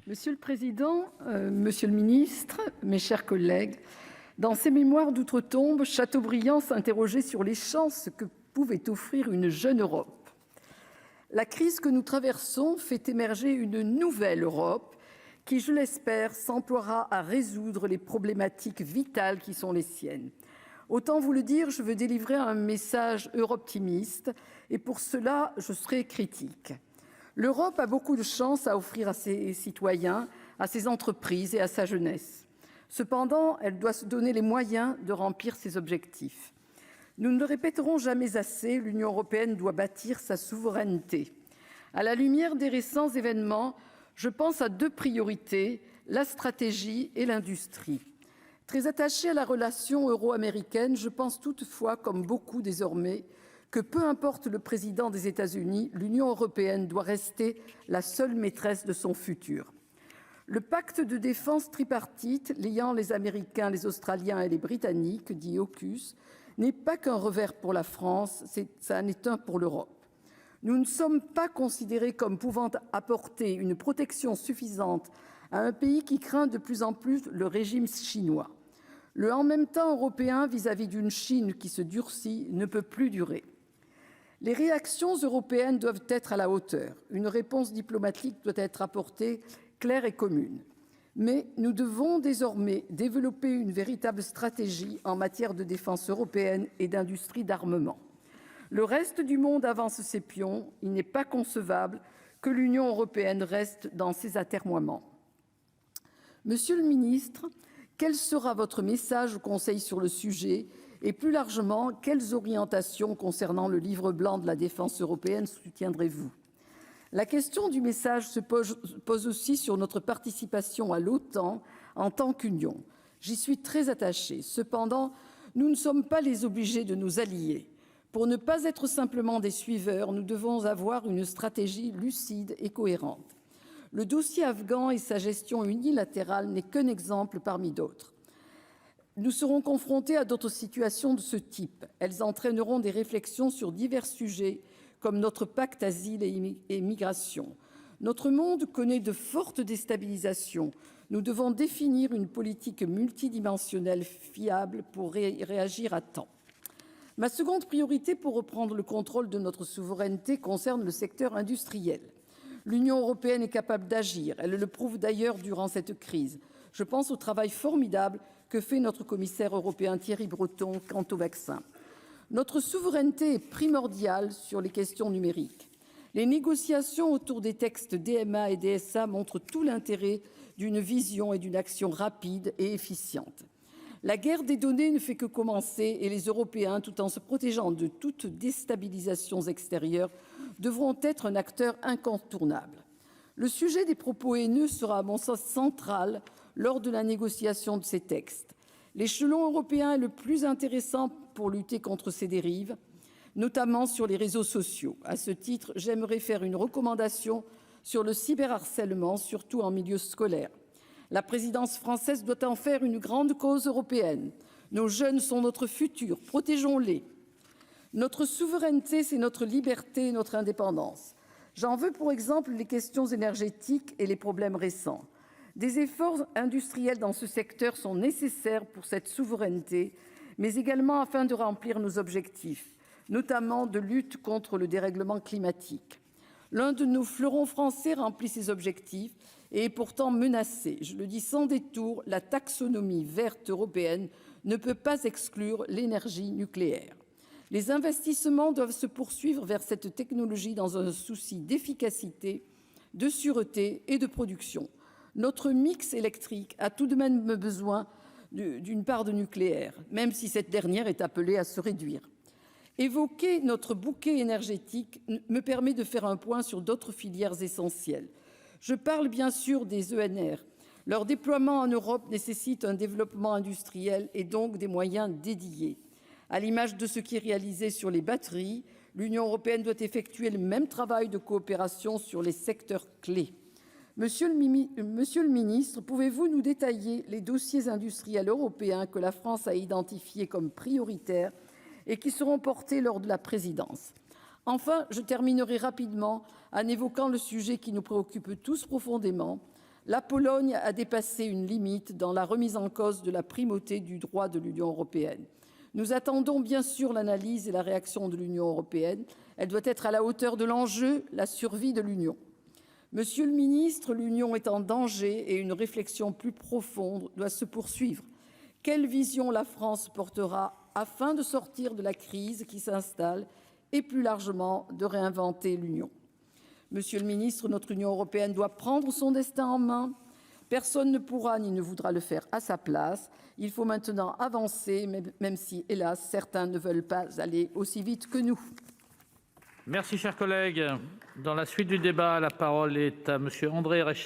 Monsieur le président, monsieur le ministre, mes chers collègues, dans ses mémoires d'outre-tombe, Chateaubriand s'interrogeait sur les chances que pouvait offrir une jeune Europe. La crise que nous traversons fait émerger une nouvelle Europe qui, je l'espère, s'emploiera à résoudre les problématiques vitales qui sont les siennes. Autant vous le dire, je veux délivrer un message europtimiste et pour cela, je serai critique. L'Europe a beaucoup de chances à offrir à ses citoyens, à ses entreprises et à sa jeunesse. Cependant, elle doit se donner les moyens de remplir ses objectifs. Nous ne le répéterons jamais assez, l'Union européenne doit bâtir sa souveraineté. À la lumière des récents événements, je pense à deux priorités, la stratégie et l'industrie. Très attachée à la relation euro-américaine, je pense toutefois, comme beaucoup désormais, que peu importe le président des États-Unis, l'Union européenne doit rester la seule maîtresse de son futur. Le pacte de défense tripartite liant les Américains, les Australiens et les Britanniques, dit AUKUS, n'est pas qu'un revers pour la France, ça en est un pour l'Europe. Nous ne sommes pas considérés comme pouvant apporter une protection suffisante à un pays qui craint de plus en plus le régime chinois. Le « en même temps » européen vis-à-vis d'une Chine qui se durcit ne peut plus durer. Les réactions européennes doivent être à la hauteur. Une réponse diplomatique doit être apportée, claire et commune. Mais nous devons désormais développer une véritable stratégie en matière de défense européenne et d'industrie d'armement. Le reste du monde avance ses pions. Il n'est pas concevable que l'Union européenne reste dans ses atermoiements. Monsieur le ministre, quel sera votre message au Conseil sur le sujet ? Et plus largement, quelles orientations concernant le livre blanc de la défense européenne soutiendrez-vous ? La question du message se pose aussi sur notre participation à l'OTAN en tant qu'Union. J'y suis très attachée. Cependant, nous ne sommes pas les obligés de nous allier. Pour ne pas être simplement des suiveurs, nous devons avoir une stratégie lucide et cohérente. Le dossier afghan et sa gestion unilatérale n'est qu'un exemple parmi d'autres. Nous serons confrontés à d'autres situations de ce type. Elles entraîneront des réflexions sur divers sujets, comme notre pacte asile et migration. Notre monde connaît de fortes déstabilisations. Nous devons définir une politique multidimensionnelle fiable pour réagir à temps. Ma seconde priorité pour reprendre le contrôle de notre souveraineté concerne le secteur industriel. L'Union européenne est capable d'agir. Elle le prouve d'ailleurs durant cette crise. Je pense au travail formidable que fait notre commissaire européen Thierry Breton quant au vaccin. Notre souveraineté est primordiale sur les questions numériques. Les négociations autour des textes DMA et DSA montrent tout l'intérêt d'une vision et d'une action rapide et efficiente. La guerre des données ne fait que commencer et les Européens, tout en se protégeant de toute déstabilisation extérieure, devront être un acteur incontournable. Le sujet des propos haineux sera à mon sens central lors de la négociation de ces textes. L'échelon européen est le plus intéressant pour lutter contre ces dérives, notamment sur les réseaux sociaux. À ce titre, j'aimerais faire une recommandation sur le cyberharcèlement, surtout en milieu scolaire. La présidence française doit en faire une grande cause européenne. Nos jeunes sont notre futur, protégeons-les. Notre souveraineté, c'est notre liberté et notre indépendance. J'en veux pour exemple les questions énergétiques et les problèmes récents. Des efforts industriels dans ce secteur sont nécessaires pour cette souveraineté, mais également afin de remplir nos objectifs, notamment de lutte contre le dérèglement climatique. L'un de nos fleurons français remplit ces objectifs et est pourtant menacé. Je le dis sans détour, la taxonomie verte européenne ne peut pas exclure l'énergie nucléaire. Les investissements doivent se poursuivre vers cette technologie dans un souci d'efficacité, de sûreté et de production. Notre mix électrique a tout de même besoin d'une part de nucléaire, même si cette dernière est appelée à se réduire. Évoquer notre bouquet énergétique me permet de faire un point sur d'autres filières essentielles. Je parle bien sûr des ENR. Leur déploiement en Europe nécessite un développement industriel et donc des moyens dédiés. À l'image de ce qui est réalisé sur les batteries, l'Union européenne doit effectuer le même travail de coopération sur les secteurs clés. Monsieur le ministre, pouvez-vous nous détailler les dossiers industriels européens que la France a identifiés comme prioritaires et qui seront portés lors de la présidence ? Enfin, je terminerai rapidement en évoquant le sujet qui nous préoccupe tous profondément, La Pologne a dépassé une limite dans la remise en cause de la primauté du droit de l'Union européenne. Nous attendons bien sûr l'analyse et la réaction de l'Union européenne. Elle doit être à la hauteur de l'enjeu, la survie de l'Union. Monsieur le ministre, l'Union est en danger et une réflexion plus profonde doit se poursuivre. Quelle vision la France portera afin de sortir de la crise qui s'installe et plus largement de réinventer l'Union ? Monsieur le ministre, notre Union européenne doit prendre son destin en main. Personne ne pourra ni ne voudra le faire à sa place. Il faut maintenant avancer, même si, hélas, certains ne veulent pas aller aussi vite que nous. Merci, cher collègue. Dans la suite du débat, la parole est à Monsieur André Reichardt.